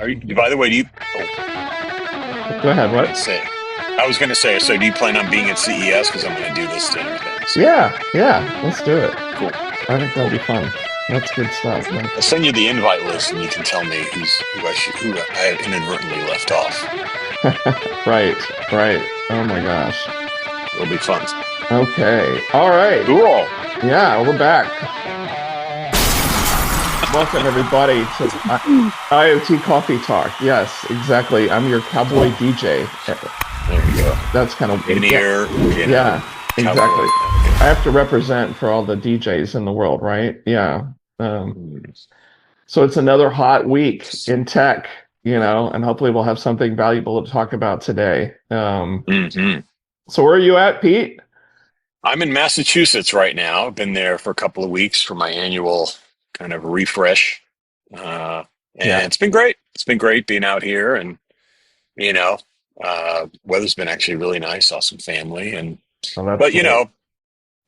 By the way, do you? Oh, Go ahead. I didn't What? say. I was going to say. So, do you plan on being at CES? Because I'm going to do this dinner thing. So, Yeah, yeah. Let's do it. cool, I think that'll cool. be fun. That's good stuff. I'll send you the invite list, and you can tell me who I inadvertently left off. Right, right. Oh my gosh. It'll be fun. Okay. All right. Cool. Yeah, we're back. Welcome everybody to IoT Coffee Talk. Yes, exactly. I'm your cowboy DJ. There you go. That's kind of In yeah, here, yeah, cowboy. exactly. I have to represent for all the DJs in the world, right? Yeah. Okay. So it's another hot week in tech, and hopefully we'll have something valuable to talk about today. Hmm. So where are you at, Pete? I'm in Massachusetts right now. I've been there for a couple of weeks for my annual kind of refresh. Uh, and Yeah. it's been great. It's been great being out here and, you know, weather's been actually really nice. Saw some family Oh, that's but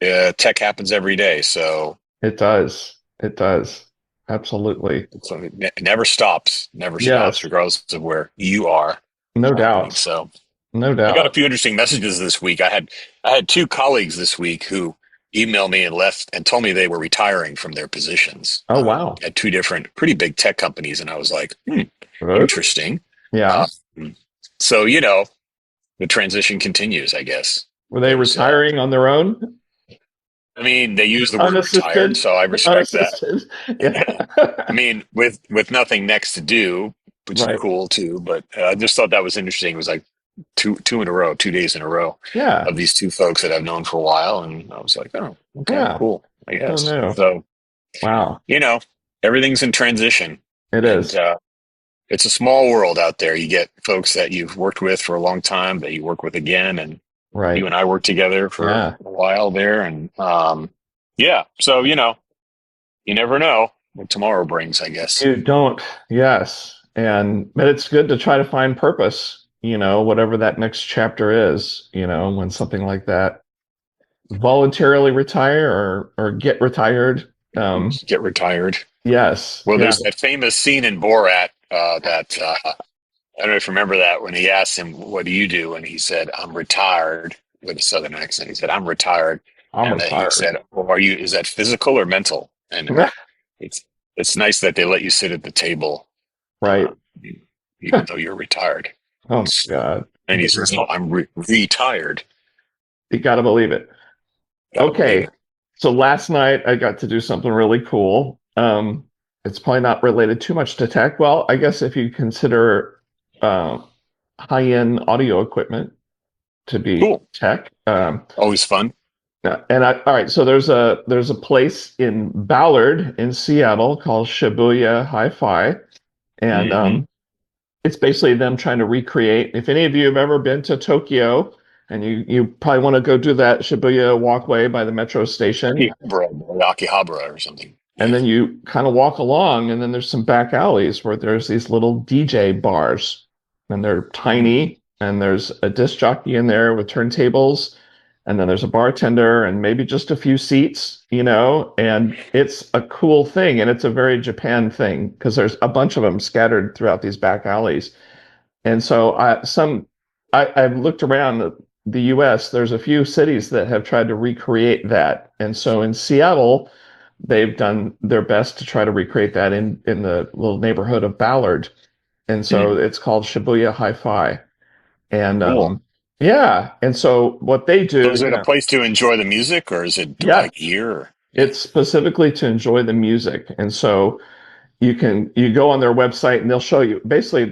great. tech happens every day. So, It does. It does. Absolutely. it never stops, never stops, Yes, regardless of where you are no happening. doubt. So, No I got a doubt. few interesting messages this week. I had two colleagues this week who emailed me and left and told me they were retiring from their positions Oh, wow. at two different pretty big tech companies, and I was like, Good. interesting. Yeah. Uh, so the transition continues, I guess. Were they There's, retiring on their own? I mean, they use the word retired, Unassisted? so I respect that. Unassisted. Yeah. I mean, with nothing next to do, which is Right. cool too. But I just thought that was interesting. It was like two in a row, 2 days in a row Yeah. of these two folks that I've known for a while, and I was like, oh, okay, Yeah. cool, I Oh, guess. no. So Wow. you know, everything's in transition, It and is. it's a small world out there. You get folks that you've worked with for a long time that you work with again, and you Right. and I worked together for Yeah. a while there, and yeah. So you never know what tomorrow brings, I guess. You don't. Yes. But it's good to try to find purpose, whatever that next chapter is, when something like that voluntarily retire or get retired. Get retired. Yes. Well, Yeah. there's that famous scene in Borat that I don't know if you remember that when he asked him, "What do you do?" and he said, "I'm retired," with a southern accent. He said, "I'm retired," I'm and then he retired. said, "Well, are you? Is that physical or mental?" And it's it's nice that they let you sit at the table, uh, Right. even though you're retired. Oh my God. And he says, "No, I'm retired." You got to believe it. Gotta believe Okay. it. So last night I got to do something really cool. It's probably not related too much to tech. Well, I guess if you consider uh, high-end audio equipment to be Cool. tech. Always fun. All right, so there's a place in Ballard in Seattle called Shibuya Hi-Fi, and Hmm. it's basically them trying to recreate. If any of you have ever been to Tokyo, and you probably want to go do that Shibuya walkway by the metro station, Akihabara or something. and Yeah. then you kind of walk along, and then there's some back alleys where there's these little DJ bars, and they're Mm. tiny, and there's a disc jockey in there with turntables, and then there's a bartender and maybe just a few seats, and it's a cool thing, and it's a very Japan thing because there's a bunch of them scattered throughout these back alleys. And so I've looked around the US, there's a few cities that have tried to recreate that. And so in Seattle, they've done their best to try to recreate that in the little neighborhood of Ballard. And so Mm. it's called Shibuya Hi-Fi. And Cool. yeah, and so what they So do, is it a place to enjoy the music, or is it to yeah, like ear? Yeah. it's specifically to enjoy the music. And so you go on their website and they'll show you basically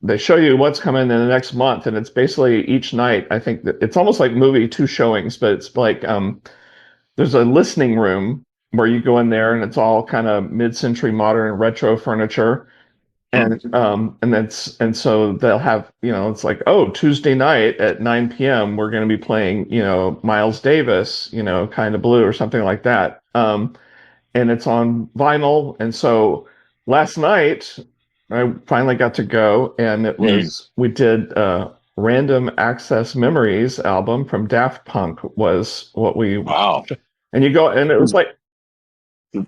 they show you what's coming in the next month, and it's basically each night. I think that it's almost like movie two showings, but it's like there's a listening room where you go in there and it's all kind of mid-century modern retro furniture. Hmm. And so they'll have, it's like, oh, Tuesday night at 9 p.m. we're going to be playing, Miles Davis, kind of blue or something like that. And it's on vinyl. And so last night I finally got to go, and Mm. we did Random Access Memories album from Daft Punk was what we, Wow. and you go, and it was Who's like,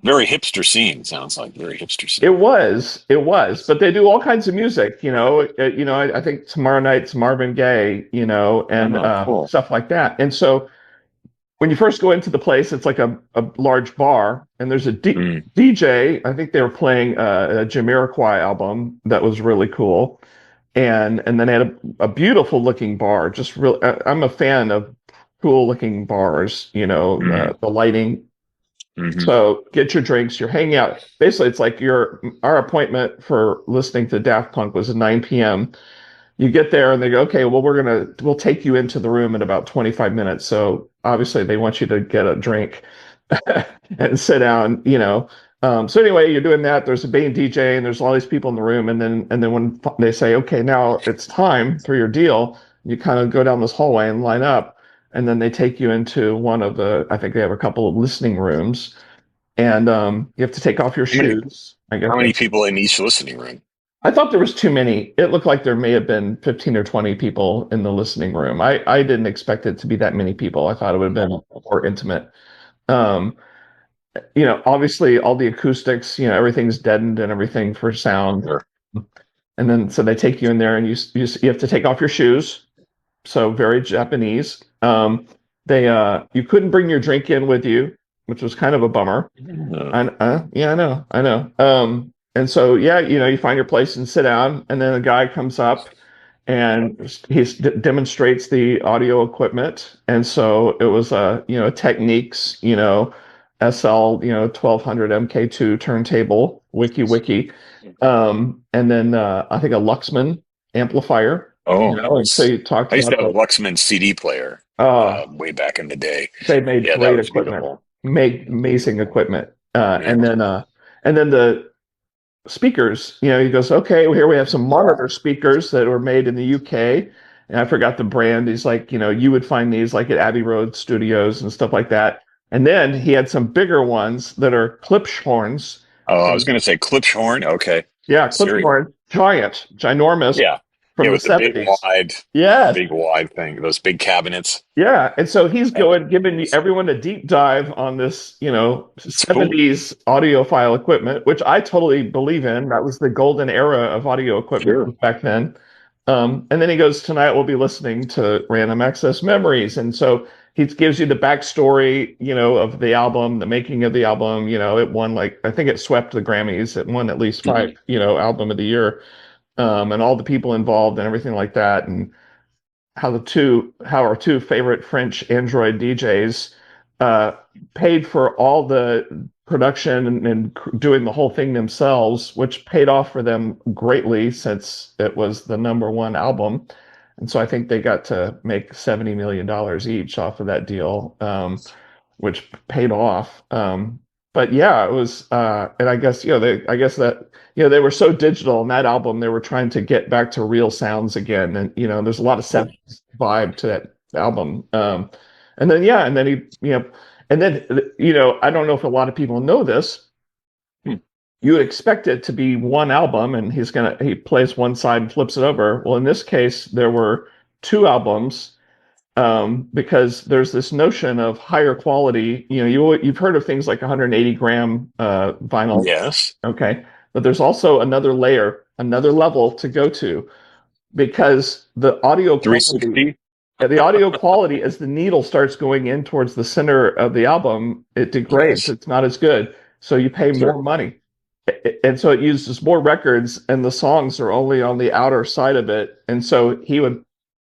Very hipster scene. Sounds like very hipster It scene. was, it was, but they do all kinds of music, I think tomorrow night's Marvin Gaye, and Oh, cool. stuff like that. And so when you first go into the place, it's like a large bar, and there's a Mm, DJ. I think they were playing a Jamiroquai album that was really cool, and then they had a beautiful looking bar. Just real, I'm a fan of cool looking bars. mm, The lighting. hmm. So get your drinks. You're hanging out. Basically, it's like our appointment for listening to Daft Punk was at 9 p.m. You get there and they go, okay, well, we'll take you into the room in about 25 minutes. So obviously they want you to get a drink and sit down, So anyway, you're doing that. There's a main DJ and there's all these people in the room. And then when they say, okay, now it's time for your deal, you kind of go down this hallway and line up. And then they take you into one of I think they have a couple of listening rooms. And you have to take off your How many shoes. I guess how many people in each listening room? I thought there was too many. It looked like there may have been 15 or 20 people in the listening room. I didn't expect it to be that many people. I thought it would have been more intimate. Um, Obviously all the acoustics, everything's deadened and everything for sound. Sure. And then so they take you in there and you have to take off your shoes. So very Japanese. You couldn't bring your drink in with you, which was kind of a bummer. Yeah, I know. And so yeah, you find your place and sit down, and then a guy comes up and demonstrates the audio equipment. And so it was Techniques, SL, 1200 MK2 turntable, wiki, and then I think a Luxman amplifier, Oh, and so nice. you talked I used to about have a Luxman CD player uh, way back in the day. they made Yeah, that great was equipment, beautiful. made amazing equipment. Yeah. And then the speakers, he goes, okay, well, here we have some monitor speakers that were made in the UK. And I forgot the brand. He's like, you would find these like at Abbey Road Studios and stuff like that. And then he had some bigger ones that are Klipschorns. Oh, I was going to say Klipschorn. Okay. Yeah, Serious. Klipschorn, ginormous Yeah. from Yeah, the with the big 70s. wide, Yes. big wide thing. Those big cabinets. Yeah, and so he's Yeah, giving everyone a deep dive on this, it's cool. 70s audiophile equipment, which I totally believe in. That was the golden era of audio Sure. equipment back then. And then he goes, tonight we'll be listening to Random Access Memories. And so he gives you the backstory, of the album, the making of the album. It won I think it swept the Grammys. It won at least five, Mhm. album of the year, and all the people involved and everything like that. And how our two favorite French Android DJs uh, paid for all the production and doing the whole thing themselves, which paid off for them greatly since it was the number one album. And so I think they got to make $70 million each off of that deal, which paid off. But yeah, it was, and I guess I guess that they were so digital in that album, they were trying to get back to real sounds again, and there's a lot of Cool. 70s vibe to that album. And then yeah, and then and then I don't know if a lot of people know this. Hmm. You would expect it to be one album, and he plays one side and flips it over. Well, in this case, there were two albums, because there's this notion of higher quality. You've heard of things like 180 gram vinyl, Yes. okay, but there's also another layer, another level to go to, because the 360. audio quality as the needle starts going in towards the center of the album, it degrades. Yes. It's not as good, so you pay Sure. more money. And so it uses more records, and the songs are only on the outer side of it. And so he would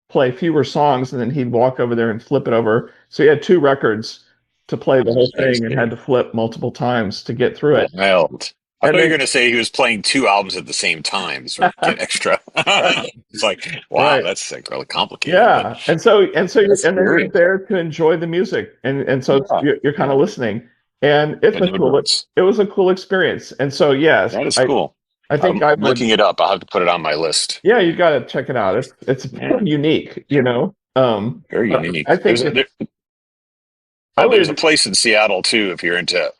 play fewer songs, and then he'd walk over there and flip it over. So he had two records to play the whole Nice. thing and had to flip multiple times to get through it. Wild. I And thought you were then going to say he was playing two albums at the same time, sort of get extra. It's like, wow, right. that's like really complicated, but Yeah. that's And then you're very, there to enjoy the music. And so yeah, you're kind of listening. And yeah, no notes. it was a cool experience. And so yes, That is cool. I think I I'm would, looking it up. I'll have to put it on my list. yeah, you got to check it out. It's Yeah, pretty unique, very but unique. I think that I There's a would, place in Seattle too. If you're into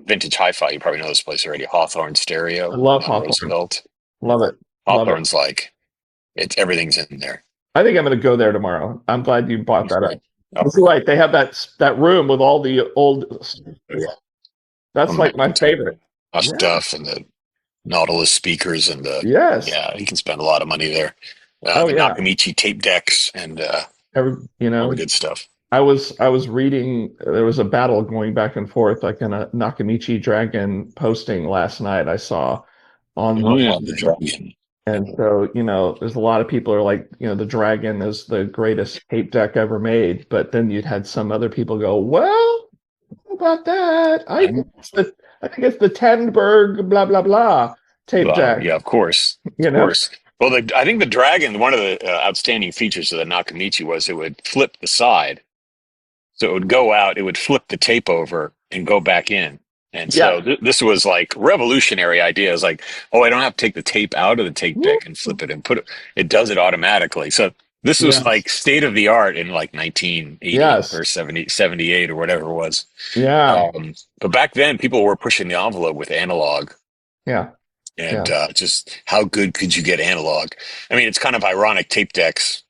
vintage hi-fi, you probably know this place already. Hawthorne I Stereo love on Hawthorne. Roosevelt. Love it. Love it. Hawthorne's like it's everything's in there. I think I'm going to go there tomorrow. I'm glad you bought That's that great. up. Oh, You're right. They have that room with all the old. yeah. That's on like my Maritime favorite. Yeah. stuff and the Nautilus speakers and the Yes. yeah, you can spend a lot of money there. Oh The yeah. Nakamichi tape decks and Every, you all the know, good stuff. I was reading there was a battle going back and forth like in a Nakamichi Dragon posting last night I saw Oh yeah, online. the dragon. And so, there's a lot of people are like, the Dragon is the greatest tape deck ever made, but then you'd had some other people go, well, how about that? I think it's the I think it's the Tandberg blah blah blah tape deck, Yeah, of course, you of know? course. Well, I think the dragon. One of the outstanding features of the Nakamichi was it would flip the side. So it would go out, it would flip the tape over and go back in. And so Yeah. this was like revolutionary ideas like, oh, I don't have to take the tape out of the tape deck and flip it and put it, it does it automatically. So this was Yes. like state of the art in like 1980 Yes. or 70, 78 or whatever it was. Yeah. But back then people were pushing the envelope with analog Yeah. and Yeah. just how good could you get analog? I mean, it's kind of ironic tape decks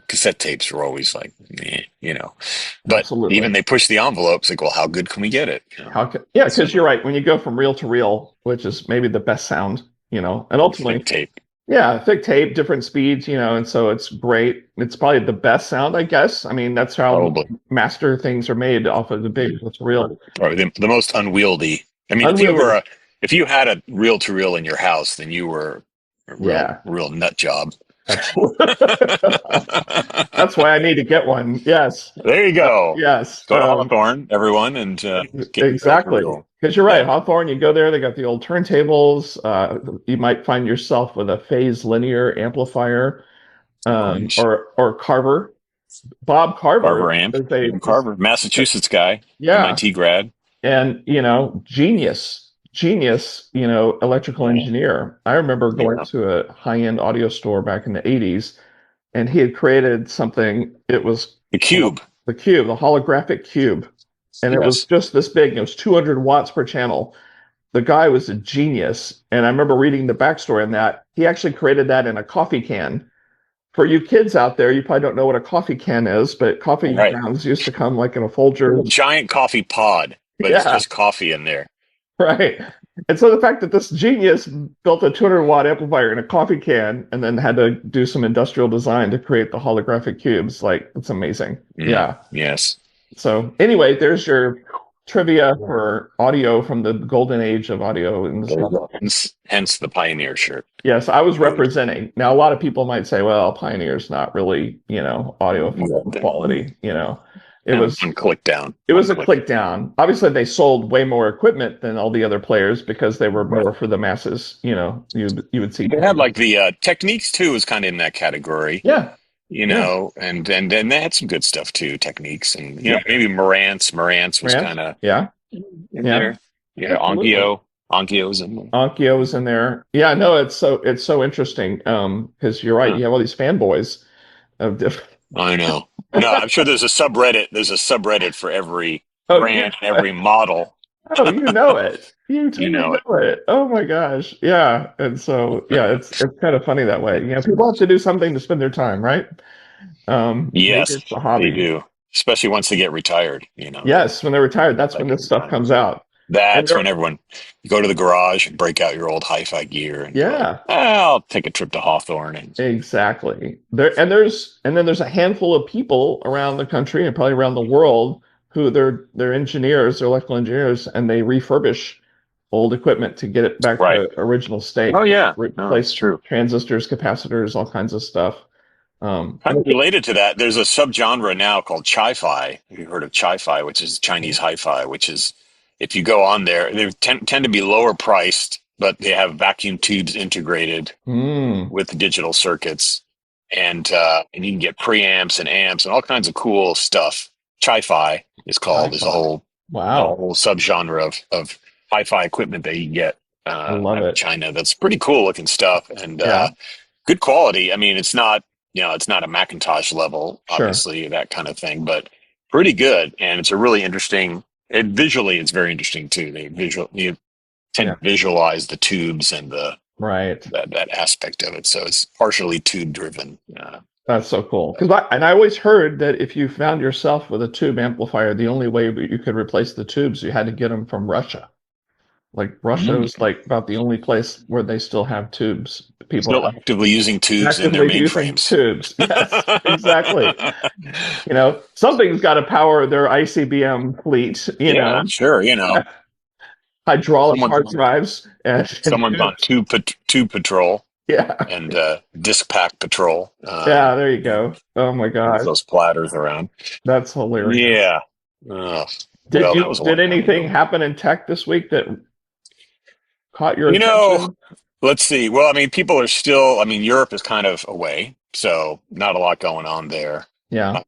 cassette tapes were always like, but even Absolutely. they push the envelopes. Like, well, how good can we get it? Yeah, So because you're right. When you go from reel to reel, which is maybe the best sound, and ultimately, thick tape, yeah, thick tape, different speeds, and so it's great. It's probably the best sound, I guess. I mean, that's how probably, master things are made off of the big reel. probably the most unwieldy. I mean, Unwieldy. if you had a reel to reel in your house, then you were a Yeah. real nut job. Absolutely. That's why I need to get one. Yes. There you go. Yes. Go to Hawthorne, everyone, and get your reel to Exactly. reel. Because you're right, Yeah, Hawthorne, you go there, they got the old turntables. You might find yourself with a phase linear amplifier, orange or Carver. Bob Carver Carver amp. is a Bob Carver, Massachusetts guy, yeah, MIT grad. and genius, electrical engineer. I remember going Yeah, to a high-end audio store back in the 80s, and he had created something. It was the cube. the cube, the holographic cube, and it was Yes. just this big. It was 200 watts per channel. The guy was a genius, and I remember reading the backstory on that. He actually created that in a coffee can. For you kids out there, you probably don't know what a coffee can is, but coffee Right. grounds used to come like in a Folger. Giant coffee pod, but it's Yeah, just coffee in there. right. And so the fact that this genius built a 200-watt amplifier in a coffee can and then had to do some industrial design to create the holographic cubes, like it's amazing. Mm, Yeah. yes. So anyway, there's your trivia for audio from the golden age of audio in this. Hence the pioneer shirt. Yes, I was representing. Now, a lot of people might say, well, Pioneer's not really, audio quality, It And was one click down. it One was a click. click down. Obviously, they sold way more equipment than all the other players because they were Right. more for the masses, you would see. They had like the Techniques too is kind of in that category, Yeah, yeah, and they had some good stuff too. Techniques and yeah. maybe Marantz was Grant? kind of Yeah, in yeah, there. Yeah, absolutely. Onkyo's in there. Onkyo was in there. Yeah, no, it's so interesting. Because you're right, Huh. you have all these fanboys of different. I know. No, I'm sure there's a subreddit. There's a subreddit for every Oh, brand and every model. oh, you know it. You You totally know it. know it. Oh my gosh. Yeah. And so, yeah, it's kind of funny that way. People have to do something to spend their time, right? Maybe Yes, it's a they hobby. do. Especially once they get retired. Yes, when they're retired, that's when Like this stuff comes out. And that's they're, when everyone you go to the garage and break out your old hi-fi gear and you're like, yeah, I'll take a trip to Hawthorne and exactly. And then there's a handful of people around the country and probably around the world who they're engineers, they're electrical engineers, and they refurbish old equipment to get it back right. to original state, Oh yeah, no, it's replace true. transistors, capacitors, all kinds of stuff. Kind of related to that, there's a subgenre now called chi-fi. Have you heard of chi-fi, which is Chinese hi-fi, which is if you go on there, they tend to be lower priced, but they have vacuum tubes integrated Mm, with digital circuits, and you can get preamps and amps and all kinds of cool stuff. Chi-fi is called. There's Wi-Fi. a Wow, whole subgenre of hi-fi equipment that you can get I love out of it. China. That's pretty cool looking stuff and Yeah, good quality. I mean, it's not a Macintosh level, sure. obviously that kind of thing, but pretty good. And it's a really interesting. Visually, it's very interesting too. You tend Yeah, to visualize the tubes and the right. that aspect of it. So it's partially tube driven. That's so cool. I always heard that if you found yourself with a tube amplifier, the only way that you could replace the tubes, you had to get them from Russia. Like Russia Mm. is like about the only place where they still have tubes. People Still are actively using tubes in their actively using mainframes. tubes. Yes, exactly. Something's got to power their ICBM fleet, Yeah, sure. hydraulic Someone's hard drives and someone's on tubes. tube patrol Yeah. and disc pack patrol. Yeah, there you go. Oh my Move gosh. those platters around. That's hilarious. Yeah. Well, that was a Did long time anything ago. happen in tech this week that caught your You know, attention? let's see. Well, I mean, people are still. I mean, Europe is kind of away, so not a lot going on there. Yeah,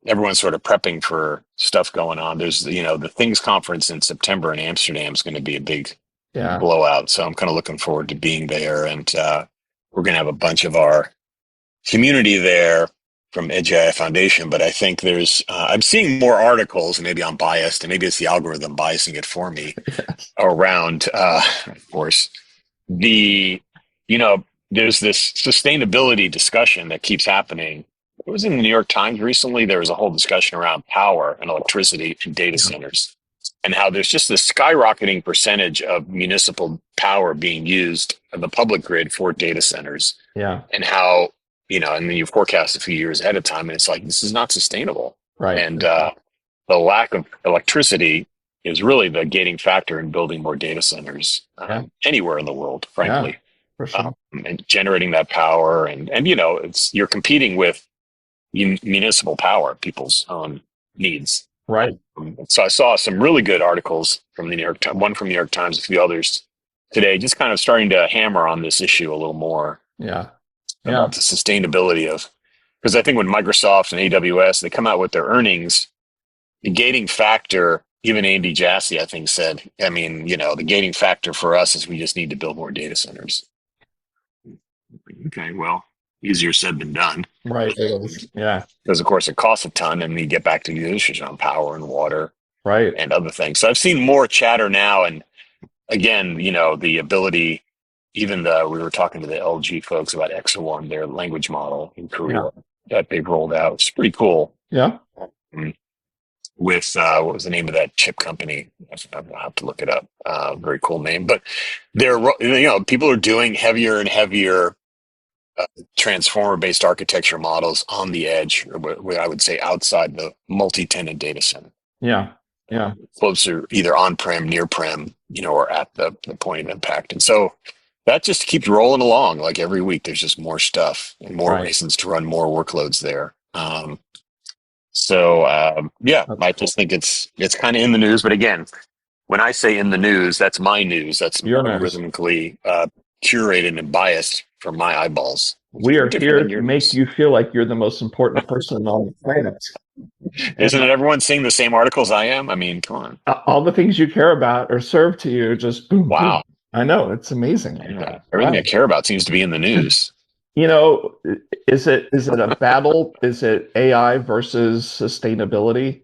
Everyone's sort of prepping for stuff going on. There's, the Things conference in September in Amsterdam is going to be a big yeah, blowout. So I'm kind of looking forward to being there. And we're going to have a bunch of our community there from Edge AI Foundation. But I think I'm seeing more articles, and maybe I'm biased, and maybe it's the algorithm biasing it for me yes, around, of course, the, you know, there's this sustainability discussion that keeps happening. It was in the New York Times recently. There was a whole discussion around power and electricity in data yeah, centers and how there's just this skyrocketing percentage of municipal power being used in the public grid for data centers yeah, and how, and then you forecast a few years ahead of time and it's like, this is not sustainable. right. And the lack of electricity is really the gating factor in building more data centers Yeah, anywhere in the world, yeah, frankly. for sure. And generating that power and you're competing with municipal power, people's own needs. Right. So I saw some really good articles from the New York Times, one from the New York Times, a few others today, just kind of starting to hammer on this issue a little more Yeah, yeah, about the sustainability of, because I think when Microsoft and AWS, they come out with their earnings, the gating factor, even Andy Jassy, I think said, I mean, the gating factor for us is we just need to build more data centers. Okay, well, easier said than done. right. It is. Yeah, Because of course it costs a ton, and you get back to the issues on power and water right. and other things. So I've seen more chatter now, and again, the ability. Even we were talking to the LG folks about Exa1, their language model in Yeah, Korea that they've rolled out. It's pretty cool. yeah, Mm. With what was the name of that chip company? I'll have to look it up. Very cool name, but people are doing heavier and heavier transformer-based architecture models on the edge, or what I would say outside the multi-tenant data center, yeah, yeah, closer either on-prem, near-prem, or at the point of impact. And so that just keeps rolling along. Like every week, there's just more stuff and more right. reasons to run more workloads there. So yeah, That's I cool. just think it's kind of in the news. But again, when I say in the news, that's my news. That's Your news. algorithmically curated and biased from my eyeballs, which We is are different here than to your make news. you feel like you're the most important person on the planet. Isn't And it everyone seeing the same articles I am? I mean, come on. all the things you care about are served to you just boom, boom. Wow. I know it's amazing like Yeah. that. Everything I Wow. care about seems to be in the news. You know, is it a battle? Is it AI versus sustainability?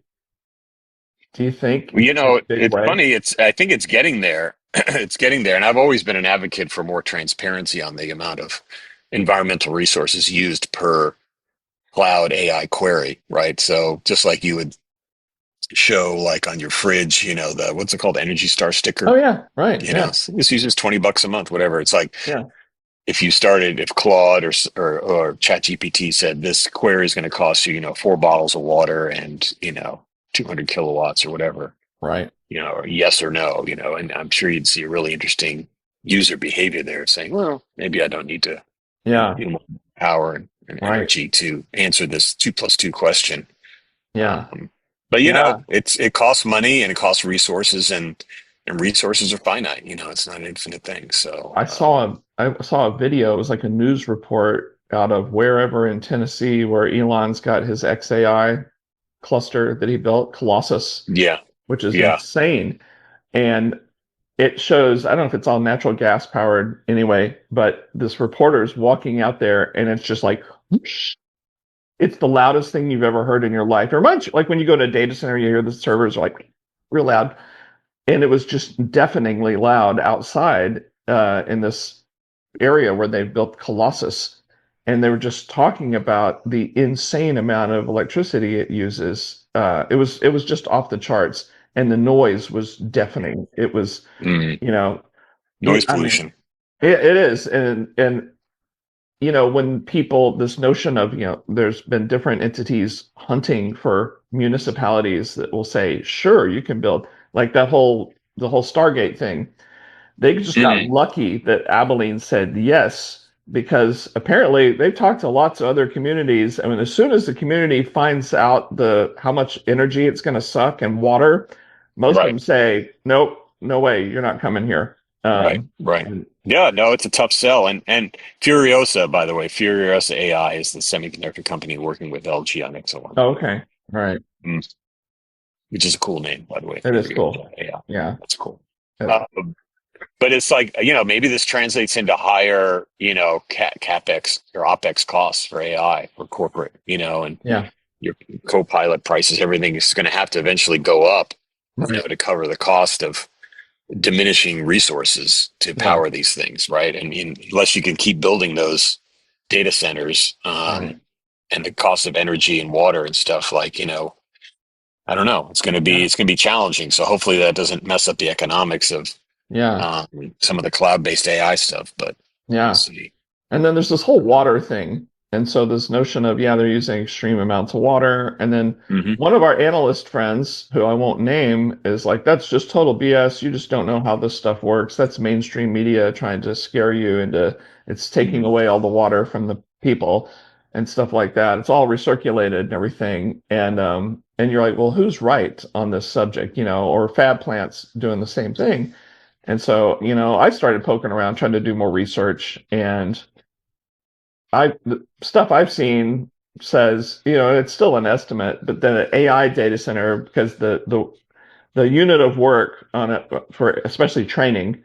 Do you think Well, in a big it's way? funny. I think it's getting there. It's getting there. And I've always been an advocate for more transparency on the amount of environmental resources used per cloud AI query, right? So just like you would show like on your fridge, the what's it called, Energy Star Oh sticker, yeah, right. Yeah, so this uses $20 a month, whatever. It's like yeah, if Claude or ChatGPT said this query is going to cost you, 4 bottles of water and 200 kilowatts or whatever, right. or yes or no, and I'm sure you'd see a really interesting user behavior there saying, well, maybe I don't need to, Yeah, more power and right. energy to answer this 2+2 question. Yeah, But yeah. it costs money and it costs resources and resources are finite. It's not an infinite thing. So I saw a video. It was like a news report out of wherever in Tennessee where Elon's got his XAI cluster that he built, Colossus, yeah, which is yeah, insane. And it shows, I don't know if it's all natural gas powered anyway, but this reporter's walking out there and it's just like, whoosh. It's the loudest thing you've ever heard in your life. It reminds you, like when you go to a data center, you hear the servers are like real loud. And it was just deafeningly loud outside in this area where they've built Colossus. and they were just talking about the insane amount of electricity it uses. It was just off the charts, and the noise was deafening. It was, Mm. you know, Noise I mean, pollution. it is, and when people, this notion of, there's been different entities hunting for municipalities that will say, sure, you can build, like the whole Stargate thing. They just got Mm. lucky that Abilene said yes, because apparently they've talked to lots of other communities. I mean, as soon as the community finds out how much energy it's going to suck and water, most of Right. them say, nope, no way, you're not coming here. Right. Right. And Yeah, no, it's a tough sell. And Furiosa, by the way, Furiosa AI is the semiconductor company working with LG on Exelon, oh, okay, all right, mm, which is a cool name, by the way, it is Furiosa cool. AI. Yeah. That's cool. Uh, Uh, but it's like, maybe this translates into higher, CapEx or OpEx costs for AI for corporate, and yeah. your co-pilot prices, everything is going to have to eventually go up, Right. to cover the cost of diminishing resources to Yeah. power these things, right? I mean, unless you can keep building those data centers, Right. and the cost of energy and water and stuff, like, I don't know, Yeah. it's going to be challenging. So hopefully that doesn't mess up the economics of Yeah. some of the cloud-based AI stuff, but we'll Yeah. see. And then there's this whole water thing. And so this notion of, yeah, they're using extreme amounts of water. And then Hmm. one of our analyst friends, who I won't name, is like, that's just total BS. You just don't know how this stuff works. That's mainstream media trying to scare you into it's taking Hmm. away all the water from the people and stuff like that. It's all recirculated and everything. And you're like, well, who's right on this subject? Or fab plants doing the same thing. And so, I started poking around trying to do more research, and the stuff I've seen says, it's still an estimate, but then an AI data center, because the unit of work on it for especially training,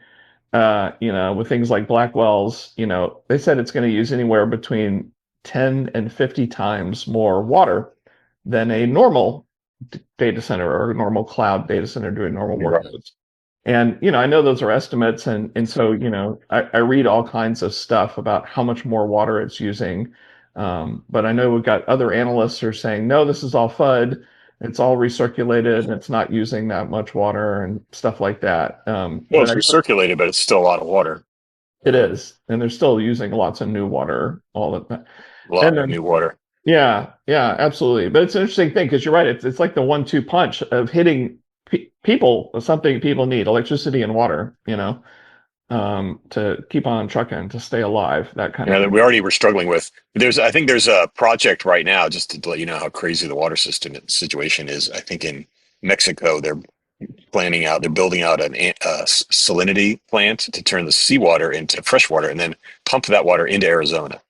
with things like Blackwell's, they said it's going to use anywhere between 10 and 50 times more water than a normal data center or a normal cloud data center doing normal Right. workloads. And, I know those are estimates. And so, I read all kinds of stuff about how much more water it's using. But I know we've got other analysts who are saying, no, this is all FUD. It's all recirculated and it's not using that much water and stuff like that. Well, But it's recirculated, but it's still a lot of water, it is. And they're still using lots of new water all the time. a lot And of then, new water. yeah, yeah, absolutely. But it's an interesting thing because you're right. It's like the 1-2 punch of hitting people, something people need, electricity and water, to keep on trucking, to stay alive, that kind of That thing. we already were struggling with. I think there's a project right now, just to let you know how crazy the water system situation is. I think in Mexico, they're building out a salinity plant to turn the seawater into fresh water and then pump that water into Arizona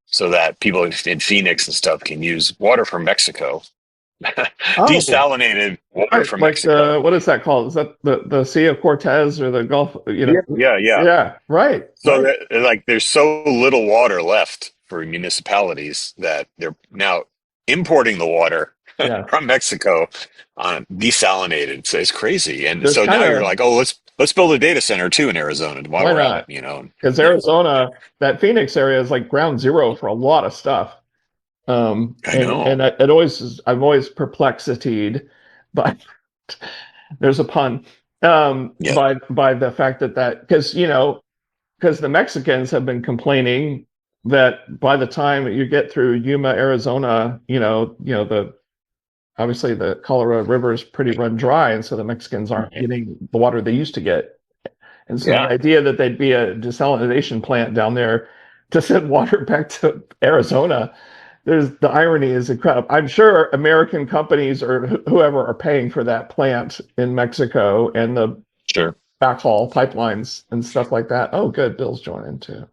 so that people in Phoenix and stuff can use water from Mexico, Oh, desalinated water right. from Like Mexico. what is that called? Is that the Sea of Cortez or the Gulf? Yeah, yeah, yeah. Yeah, right, So right. like there's so little water left for municipalities that they're now importing the water Yeah. from Mexico on desalinated. So it's crazy. And There's so kind now you're of, like, oh, let's build a data center too in Arizona while why we're at it, not? Because Yeah, Arizona, that Phoenix area is like ground zero for a lot of stuff. I And know. I've always perplexited by there's a pun, Yeah, by the fact that because the Mexicans have been complaining that by the time you get through Yuma, Arizona, the obviously the Colorado River is pretty run dry, and so the Mexicans aren't getting the water they used to get. And so the yeah, idea that there'd be a desalination plant down there to send water back to Arizona, there's the irony is incredible. I'm sure American companies or whoever are paying for that plant in Mexico and the sure. backhaul pipelines and stuff like that. Oh, good, Bill's joining too.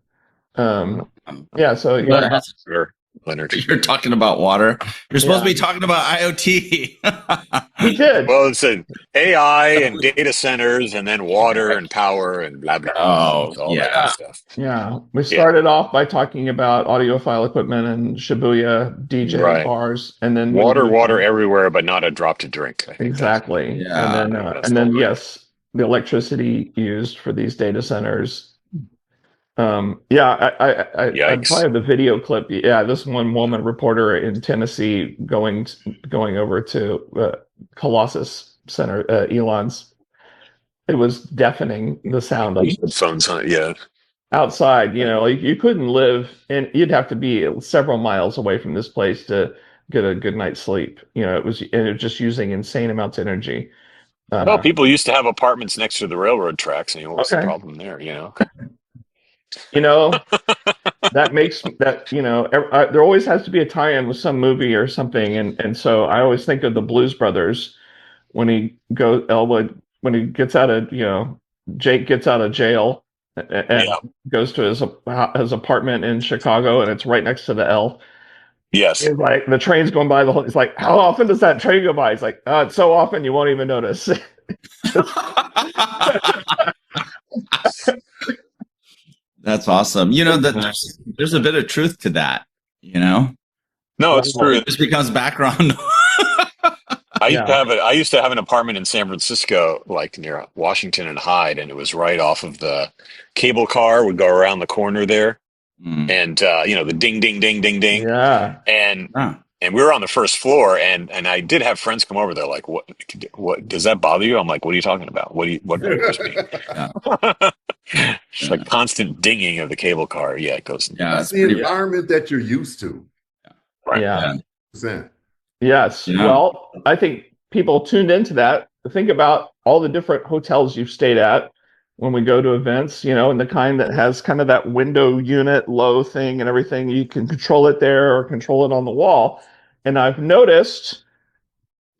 Um, Um, yeah, so but Sure, Leonard. you're talking about water. You're supposed to yeah, be talking about IoT. we did. Well, it's an AI and data centers and then water and power and blah, blah, blah. Oh, It's all that good Yeah, yeah. stuff. yeah. We Yeah, started off by talking about audiophile equipment and Shibuya DJ right. bars, and then we Water, moved water on. everywhere, but not a drop to drink. I think Exactly. And Yeah. that's and the then line. yes, the electricity used for these data centers. I Yikes. probably have the video clip. Yeah, this one woman reporter in Tennessee going over to Colossus Center, Elon's. It was deafening, the sound of Phones on it, yeah. outside. Like you couldn't live, and you'd have to be several miles away from this place to get a good night's sleep. It was just using insane amounts of energy. Well, people used to have apartments next to the railroad tracks, and what's the Okay. problem there? You know, that makes that there always has to be a tie-in with some movie or something, and so I always think of the Blues Brothers when he goes Elwood when he gets out of Jake gets out of jail and Yeah. goes to his apartment in Chicago, and it's right next to the L. Yes. It's like the train's going by the whole. It's like, how often does that train go by? It's like, it's so often you won't even notice. That's awesome. There's a bit of truth to that. No, it's true. It just becomes background. I used to have an apartment in San Francisco, like near Washington and Hyde, and it was right off of the cable car would go around the corner there. And the ding ding ding ding ding. Yeah. And we were on the first floor, and I did have friends come over there like, what does that bother you? I'm like, what are you talking about? What bothers me? It's like constant dinging of the cable car. Yeah, it goes. Yeah, that's the environment that you're used to. Right. Yeah. 100%. Yes. Yeah. Well, I think people tuned into that. Think about all the different hotels you've stayed at when we go to events, and the kind that has kind of that window unit low thing and everything. You can control it there or control it on the wall. And I've noticed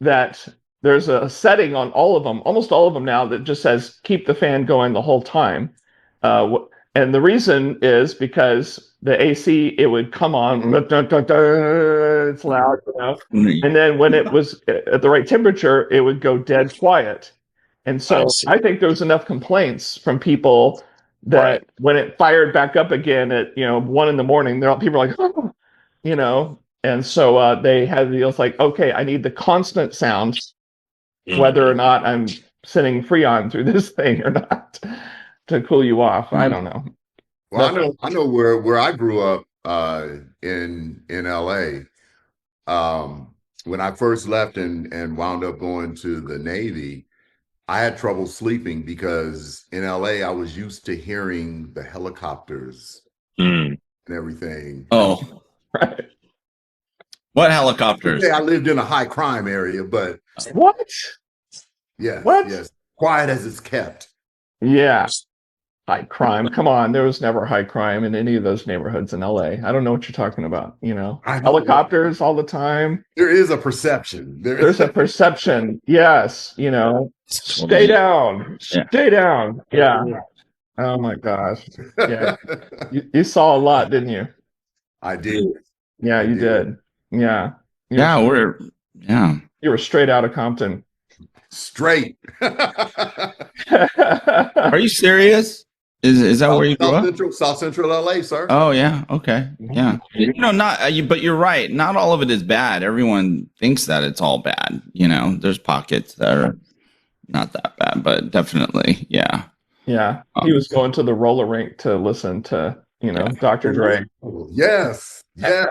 that there's a setting on all of them, almost all of them now, that just says keep the fan going the whole time. And the reason is because the AC, it would come on, it's loud, and then when it was at the right temperature, it would go dead quiet. And so I think there was enough complaints from people that when it fired back up again at 1 a.m, people are like, oh, and so they had the deals like, okay, I need the constant sound, whether or not I'm sending Freon through this thing or not, to cool you off. I don't know. Well, I know where I grew up in LA. When I first left and wound up going to the Navy, I had trouble sleeping because in LA I was used to hearing the helicopters and everything. Oh, right. What helicopters? Yeah, I lived in a high crime area, but what? Yes, What? yes, quiet as it's kept. Yeah. High crime. Come on. There was never high crime in any of those neighborhoods in LA. I don't know what you're talking about. Helicopters all the time. There is a perception. There's a perception. Yes. Stay down. Stay down. Yeah. Oh my gosh. Yeah. You saw a lot, didn't you? I did. Yeah, you did. Yeah. You were straight out of Compton. Straight. Are you serious? Is that where you grew up? South Central LA, sir. Oh yeah, okay, yeah. But you're right. Not all of it is bad. Everyone thinks that it's all bad. There's pockets that are not that bad, but definitely, yeah. Yeah, he was going to the roller rink to listen to Dr. Dre. Yes. Yeah.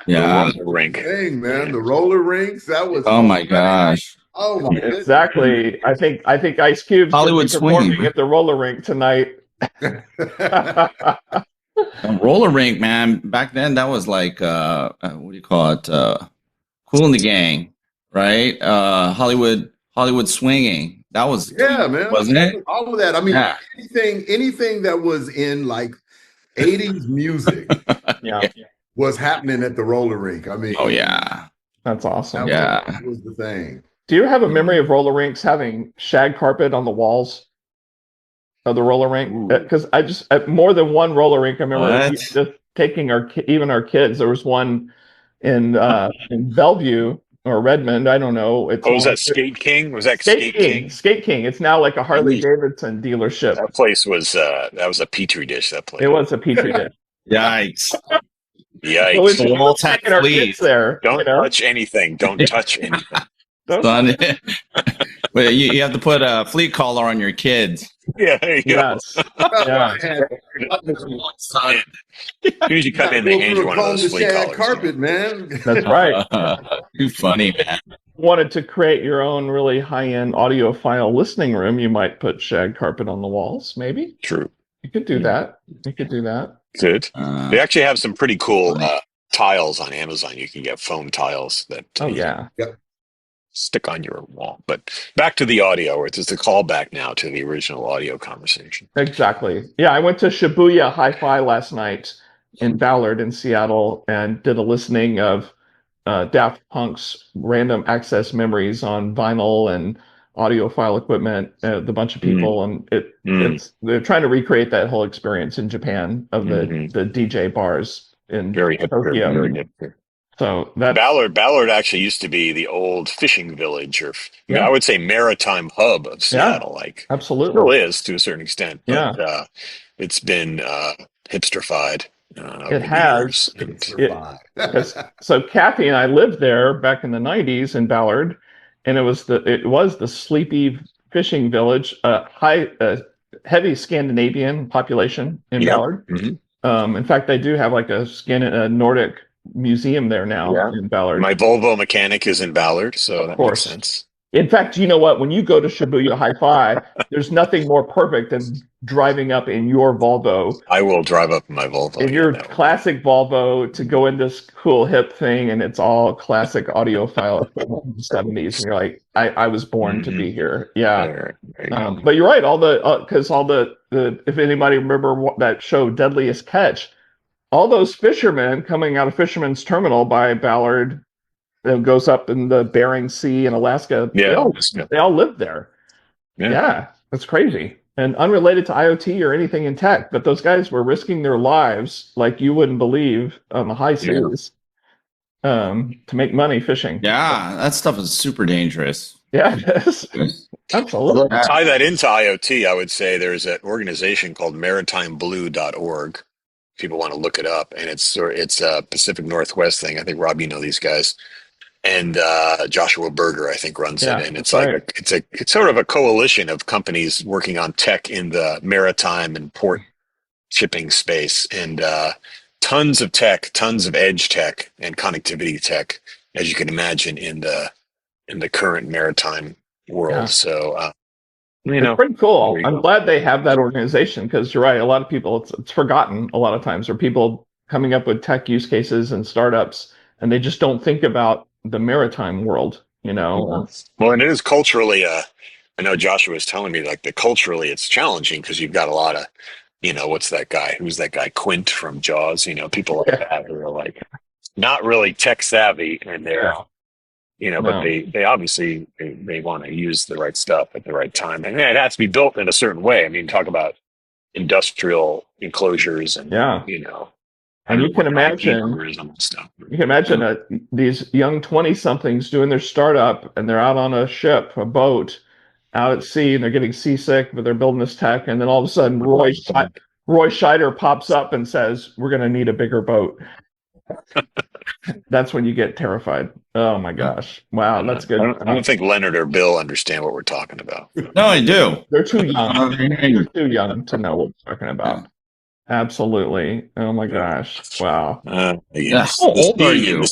The roller rink. Dang, man, the roller rinks. That was. Oh my gosh. Oh my goodness. Exactly. I think Ice Cube's Hollywood performing at the roller rink tonight. Roller rink, man. Back then, that was like what do you call it? Cool in the Gang, right? Hollywood swinging. That was man, wasn't it? All of that. I mean, anything that was in like 80s music, was happening at the roller rink. I mean, oh yeah, that's awesome. That was the thing. Do you have a memory of roller rinks having shag carpet on the walls of the roller rink? Because I just more than one roller rink. I remember just taking our kids. There was one in Bellevue or Redmond. I don't know. Was that Skate King? Was that Skate King? Skate King. It's now like a Harley Davidson dealership. That place was that was a petri dish. That place. It was a petri dish. Yikes. So taking our kids there. Don't touch anything. Don't touch anything. Son. But you have to put a flea collar on your kids. Yeah, there you Yes. Yeah. Son. As soon as you come in, they hand you one of those flea collars. Carpet, man. That's right. Too funny, man. Wanted to create your own really high-end audiophile listening room, you might put shag carpet on the walls, maybe. True. You could do that. You could do that. Good. They actually have some pretty cool tiles on Amazon. You can get foam tiles that stick on your wall. But back to the audio, it's just a callback now to the original audio conversation. Exactly. Yeah, I went to Shibuya Hi-Fi last night in Ballard in Seattle and did a listening of Daft Punk's Random Access Memories on vinyl and audiophile equipment, the bunch of people, and they're trying to recreate that whole experience in Japan of the DJ bars in Tokyo. Very hip. So that Ballard actually used to be the old fishing village, or I would say maritime hub of Seattle. Like absolutely, still is to a certain extent, but it's been hipsterfied. It has. So Kathy and I lived there back in the 90s in Ballard, and it was the sleepy fishing village, heavy Scandinavian population in Ballard. In fact, they do have like a Nordic museum there now in Ballard. My Volvo mechanic is in Ballard, so that makes sense. In fact, you know what? When you go to Shibuya Hi-Fi, there's nothing more perfect than driving up in your Volvo. I will drive up in my Volvo. In your classic Volvo to go in this cool hip thing, and it's all classic audiophile equipment in the 70s. And you're like, I was born to be here. Yeah. But you're right. Because if anybody remember that show, Deadliest Catch, all those fishermen coming out of Fisherman's Terminal by Ballard, that goes up in the Bering Sea in Alaska. They all live there. Yeah, that's crazy. And unrelated to IoT or anything in tech, but those guys were risking their lives like you wouldn't believe on the high seas to make money fishing. Yeah, that stuff is super dangerous. Yeah, it is. Absolutely. To tie that into IoT, I would say there's an organization called maritimeblue.org. People want to look it up, and it's a Pacific Northwest thing. I think, Rob, you know these guys. And Joshua Berger, I think, runs it, and it's like it's sort of a coalition of companies working on tech in the maritime and port shipping space, and tons of tech, tons of edge tech and connectivity tech, as you can imagine in the current maritime world. Yeah. So it's pretty cool. I'm glad they have that organization, because you're right. A lot of people, it's forgotten a lot of times, or people coming up with tech use cases and startups, and they just don't think about the maritime world, Well, and it is culturally, I know Joshua was telling me, like, culturally it's challenging because you've got a lot of, what's that guy? Who's that guy? Quint from Jaws, people like that who are like not really tech savvy, and they're, but they obviously they want to use the right stuff at the right time. And it has to be built in a certain way. I mean, talk about industrial enclosures and, And you can imagine these young 20-somethings doing their startup, and they're out on a ship, a boat, out at sea, and they're getting seasick, but they're building this tech. And then all of a sudden, Roy Scheider pops up and says, "We're going to need a bigger boat." That's when you get terrified. Oh my gosh! Wow, that's good. I don't think Leonard or Bill understand what we're talking about. No, I do. They're too young. They're too young to know what we're talking about. Absolutely. Oh my gosh. Wow. Yes. How old are you?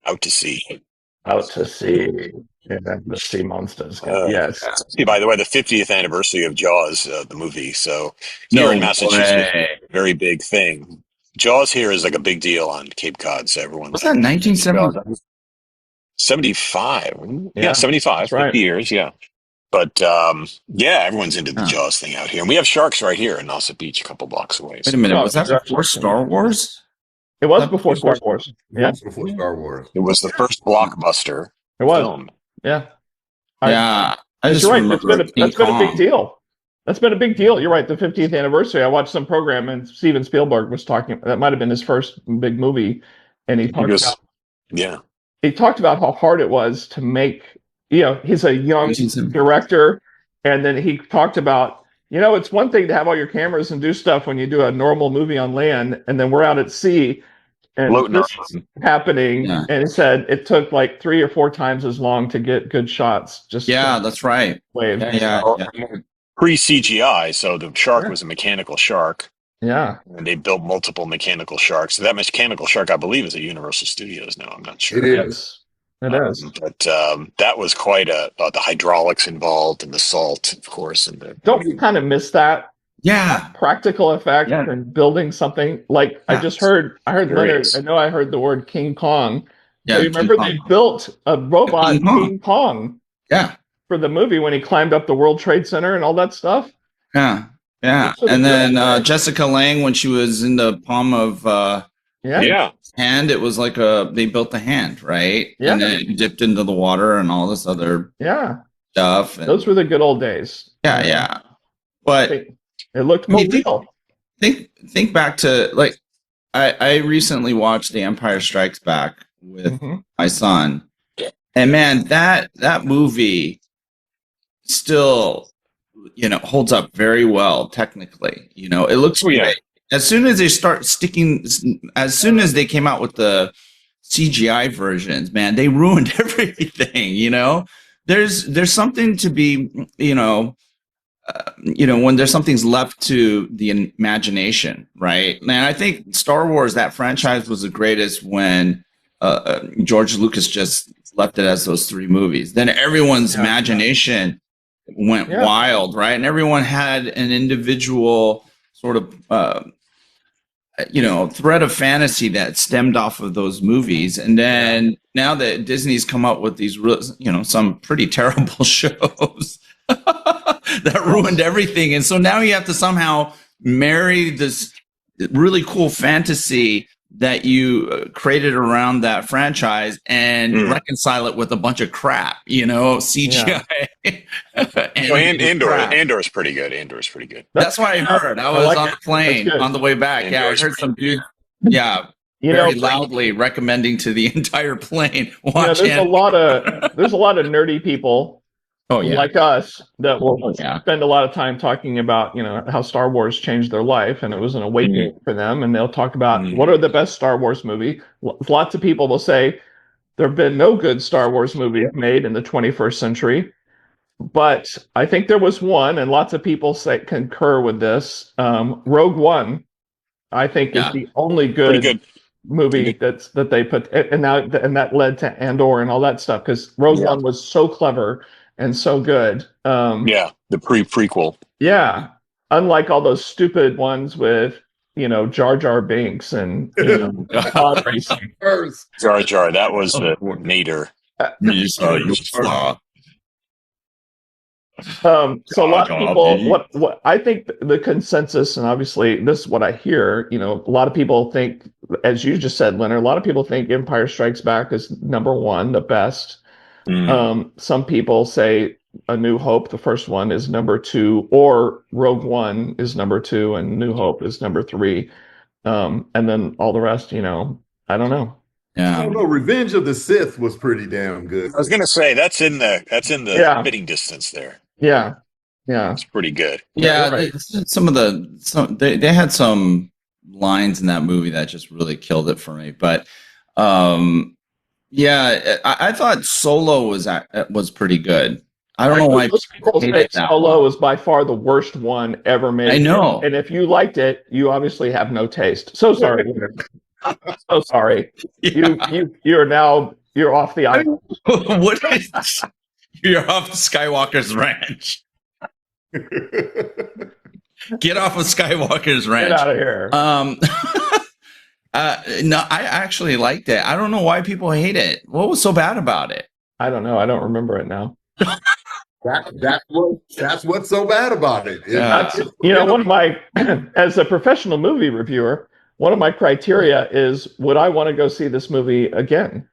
Out to sea. Out to sea. Yeah, the sea monsters. Yes. By the way, the 50th anniversary of Jaws, the movie. So here in Massachusetts, very big thing. Jaws here is like a big deal on Cape Cod. So everyone's. Was that 1970? 75. Yeah, 75. That's right. 50 years. Yeah. But everyone's into the Jaws thing out here, and we have sharks right here in Nauset Beach, a couple blocks away. Wait a minute, was that before Star Wars? It was before Star Wars. Yeah, it was before Star Wars. It was the first blockbuster. It was. Film. Yeah. I just right. remember that's been a big deal. That's been a big deal. You're right. The 50th anniversary. I watched some program, and Steven Spielberg was talking. That might have been his first big movie, and he talked about how hard it was to make. He's a young director, and then he talked about, it's one thing to have all your cameras and do stuff when you do a normal movie on land, and then we're out at sea, and Floating this around. is happening. Yeah. And it said it took like 3 or 4 times as long to get good shots. Just Yeah, that's right. waves. Yeah. Pre-CGI, so the shark was a mechanical shark. Yeah. And they built multiple mechanical sharks. So that mechanical shark, I believe, is at Universal Studios now. I'm not sure. It is. It is. But that was quite the hydraulics involved and the salt, of course. And Don't you kind of miss that Yeah. practical effect Yeah. and building something like I heard Leonard. Curious. I know I heard the word King Kong. Yeah. You remember they built a robot King Kong Yeah. for the movie when he climbed up the World Trade Center and all that stuff. Yeah. Yeah. And then Jessica Lange, when she was in the palm of hand, it was like they built the hand, right? Yeah. And then it dipped into the water and all this other stuff. And Those were the good old days. yeah. But it looked more real. Think back to like I recently watched The Empire Strikes Back with my son. And man, that movie still holds up very well technically. It looks great. As soon as they came out with the CGI versions, man, they ruined everything. There's something to be when there's something's left to the imagination, right? And I think Star Wars, that franchise, was the greatest when George Lucas just left it as those 3 movies. Then everyone's imagination went wild, right? And everyone had an individual sort of thread of fantasy that stemmed off of those movies. And then now that Disney's come up with these some pretty terrible shows that ruined everything, and so now you have to somehow marry this really cool fantasy that you created around that franchise and reconcile it with a bunch of crap, CGI. Andor's pretty good. Andor's pretty good. That's what I heard. I was on the plane on the way back. Andor's I heard some dude. Very loudly recommending to the entire plane. Watch there's a lot of nerdy people. Like us that will spend a lot of time talking about, how Star Wars changed their life and it was an awakening for them. And they'll talk about what are the best Star Wars movie. Lots of people will say there have been no good Star Wars movies made in the 21st century. But I think there was one, and lots of people concur with this. Rogue One, I think, is the only good movie that they put, and that led to Andor and all that stuff, because Rogue One was so clever and so good. The prequel. Yeah. Unlike all those stupid ones with, Jar Jar Binks and pod racing. Jar Jar, that was the Nader. So a lot of people, what I think the consensus, and obviously this is what I hear, a lot of people think, as you just said, Leonard, a lot of people think Empire Strikes Back is number 1, the best. Some people say A New Hope, the first one, is number 2, or Rogue One is number 2 and New Hope is number 3. And then all the rest, I don't know. Yeah. I don't know. Revenge of the Sith was pretty damn good. I was gonna say that's in the spitting distance there. Yeah. It's pretty good. Yeah, right. They had some lines in that movie that just really killed it for me. But I thought Solo was pretty good. I don't know why people say Solo is by far the worst one ever made. I know. And if you liked it, you obviously have no taste. So sorry. So sorry. Yeah. You're off the island. What is this? You're off Skywalker's ranch. Get off of Skywalker's ranch. Get out of here. No, I actually liked it. I don't know why people hate it. What was so bad about it? I don't know. I don't remember it now. That's what's so bad about it. One of my, as a professional movie reviewer, one of my criteria is, would I want to go see this movie again?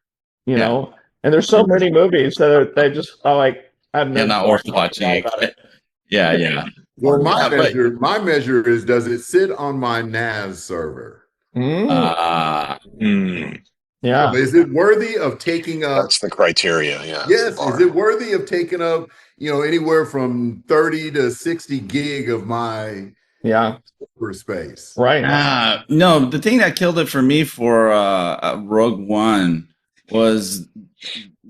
And there's so many movies that they just are like, I'm not worth watching. Yeah. Well, my measure is, does it sit on my NAS server? Yeah. Is it worthy of taking up? That's the criteria. Yeah. Yes. Is it worthy of taking up, anywhere from 30 to 60 gig of my hyperspace. Right. No, the thing that killed it for me for Rogue One was,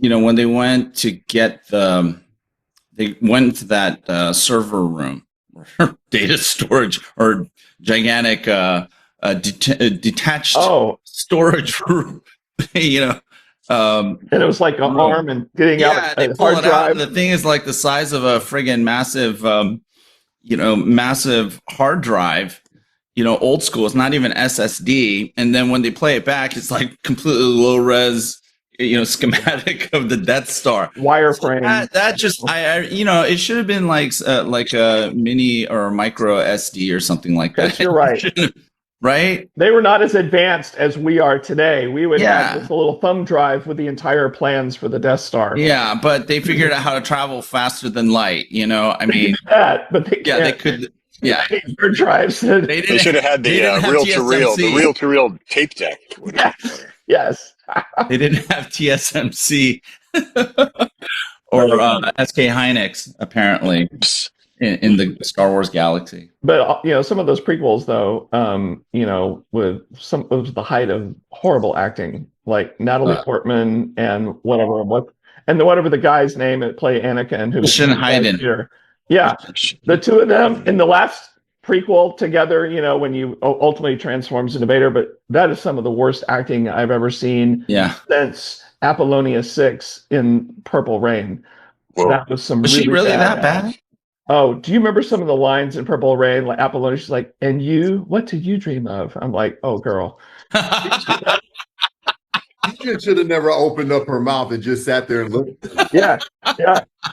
when they went to get they went to that server room, or data storage, or gigantic detached storage room, and it was like an arm and getting out they a pull hard it drive. out, and the thing is like the size of a friggin' massive, massive hard drive. Old school. It's not even SSD. And then when they play it back, it's like completely low res, schematic of the Death Star. Wireframe. That just, it should have been like a mini or micro SD or something like that. Yes, you're right. Right? They were not as advanced as we are today. We would have just a little thumb drive with the entire plans for the Death Star. Yeah, but they figured out how to travel faster than light. I mean, but they can't. they could. Yeah, hard drives. They should have had the reel-to-reel tape deck. Yes. They didn't have TSMC or SK Hynix, apparently, in the Star Wars galaxy. But some of those prequels, though, with the height of horrible acting, like Natalie Portman and whatever the guy's name that play Anakin, who Shin Hayden. Yeah, the two of them in the last prequel together, when you ultimately transforms into Vader. But that is some of the worst acting I've ever seen since Apollonia 6 in Purple Rain. Whoa. That was some Was really she really bad. that bad? Oh, do you remember some of the lines in Purple Rain? Like Apollonia, she's like, "And you, what did you dream of?" I'm like, "Oh, girl." She should have never opened up her mouth and just sat there and looked. Yeah,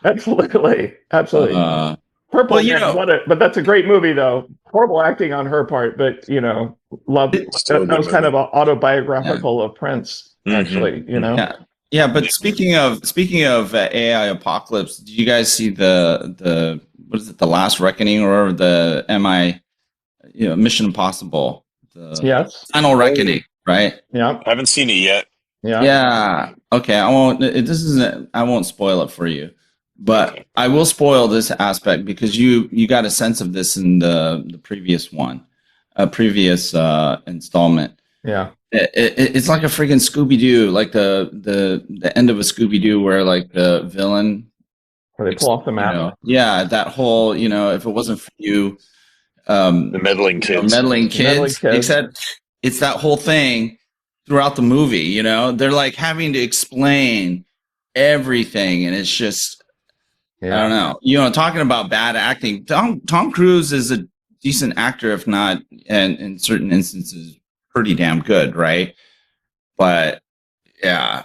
absolutely. Purple, but that's a great movie, though. Horrible acting on her part, but love. That was kind of an autobiographical of Prince, actually. Yeah. But speaking of AI apocalypse, did you guys see the what is it, The Last Reckoning, or the Mission Impossible? Yes. Final Reckoning, right? Yeah. I haven't seen it yet. Yeah. Okay. I won't spoil it for you, but I will spoil this aspect because you got a sense of this in the previous installment. Yeah. It's like a freaking Scooby-Doo, like the end of a Scooby-Doo where like the villain, where they pull off the map. That whole, if it wasn't for you, the meddling kids, except it's that whole thing throughout the movie. They're like having to explain everything, and it's just I don't know. Talking about bad acting, Tom Cruise is a decent actor, if not, and in certain instances, pretty damn good, right? But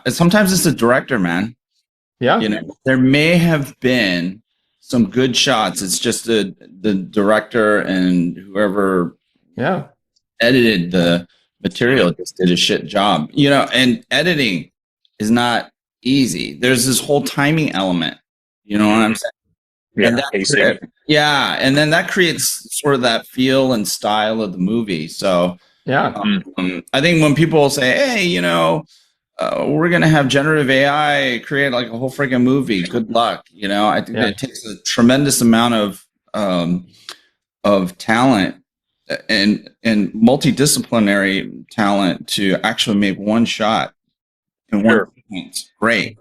sometimes it's the director, man. Yeah. There may have been some good shots. It's just the director and whoever edited the material just did a shit job. And editing is not easy. There's this whole timing element. You know what I'm saying? And then that creates sort of that feel and style of the movie. So I think when people say, "Hey, we're going to have generative AI create like a whole freaking movie," good luck. I think that it takes a tremendous amount of talent and multidisciplinary talent to actually make one shot in one sequence. Great.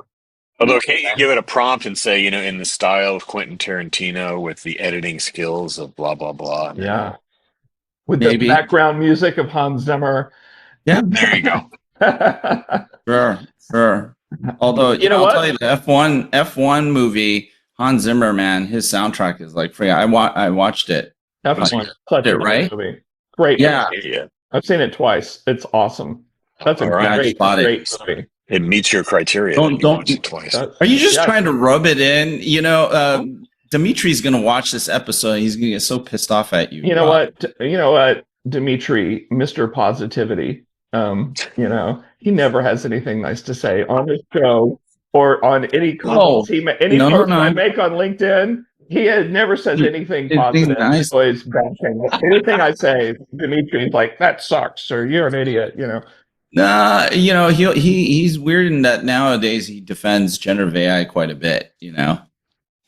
Although, can't you give it a prompt and say, in the style of Quentin Tarantino with the editing skills of blah, blah, blah? Yeah. With the background music of Hans Zimmer. Yeah. There you go. Sure. Although, I'll tell you, the F1 movie, Hans Zimmer, man, his soundtrack is like free. I watched it. F1, right? Movie. Great. Yeah. I've seen it twice. It's awesome. That's a great movie. It meets your criteria. Don't twice. Are you just trying to rub it in? Dimitri's going to watch this episode. He's going to get so pissed off at you. You know what, Dimitri, Mr. Positivity. He never has anything nice to say on the show or on any comments post I make on LinkedIn. He never says anything positive. Nice. Always bad thing. Anything I say, Dimitri's like, "That sucks," or "You're an idiot." Nah, he's weird in that nowadays he defends generative AI quite a bit.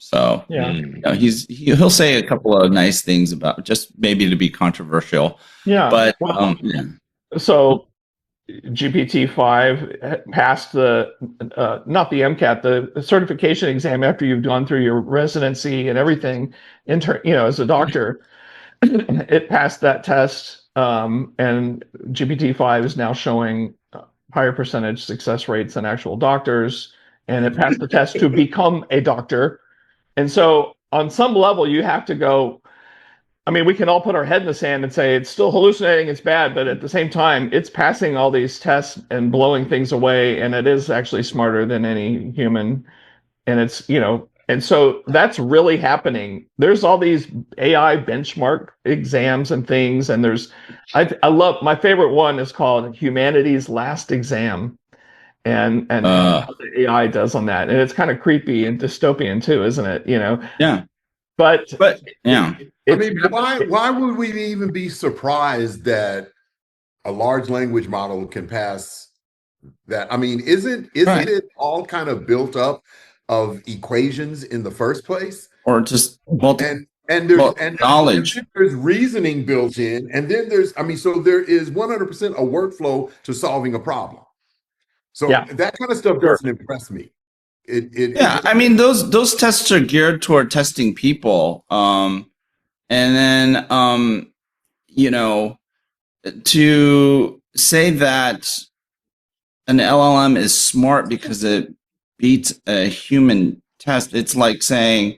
So he'll say a couple of nice things about, just maybe to be controversial. Yeah. But so GPT-5 passed the not the MCAT, the certification exam after you've gone through your residency and everything, as a doctor. It passed that test, and GPT-5 is now showing higher percentage success rates than actual doctors, and it passed the test to become a doctor. And so on some level, you have to go, I mean, we can all put our head in the sand and say it's still hallucinating, it's bad, but at the same time, it's passing all these tests and blowing things away, and it is actually smarter than any human. And it's, and so that's really happening. There's all these AI benchmark exams and things, and I love, my favorite one is called Humanity's Last Exam. And how the AI does on that. And it's kind of creepy and dystopian too, isn't it? Yeah. But yeah. I mean, why would we even be surprised that a large language model can pass that? I mean, isn't it all kind of built up of equations in the first place? Or just and there's knowledge. There's reasoning built in, and then so there is 100% a workflow to solving a problem. So that kind of stuff doesn't impress me. I mean, those tests are geared toward testing people. And then, to say that an LLM is smart because it beats a human test, it's like saying,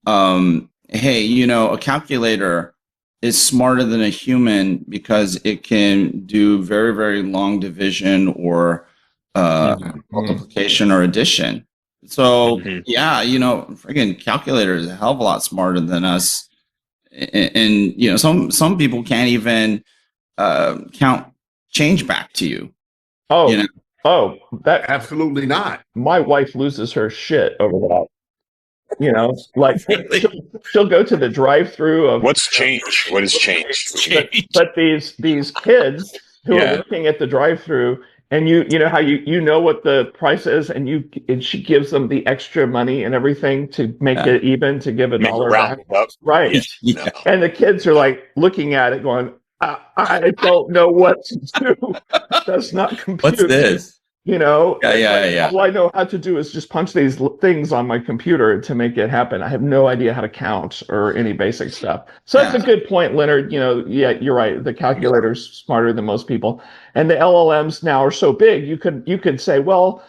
hey, a calculator is smarter than a human because it can do very, very long division or multiplication or addition. So friggin' calculator is a hell of a lot smarter than us. And some people can't even count change back to you. That absolutely not. My wife loses her shit over that. Like she'll go to the drive-through of what's change? What is change? But these kids who are working at the drive-through, and you know how you know what the price is, and she gives them the extra money and everything to make it even, to give $1 back. Right. Yeah. And the kids are like looking at it going, I don't know what to do. That's not compute. What's this? All I know how to do is just punch these things on my computer to make it happen. I have no idea how to count or any basic stuff. So that's a good point, Leonard. You're right. The calculator's smarter than most people, and the LLMs now are so big. You could say, well,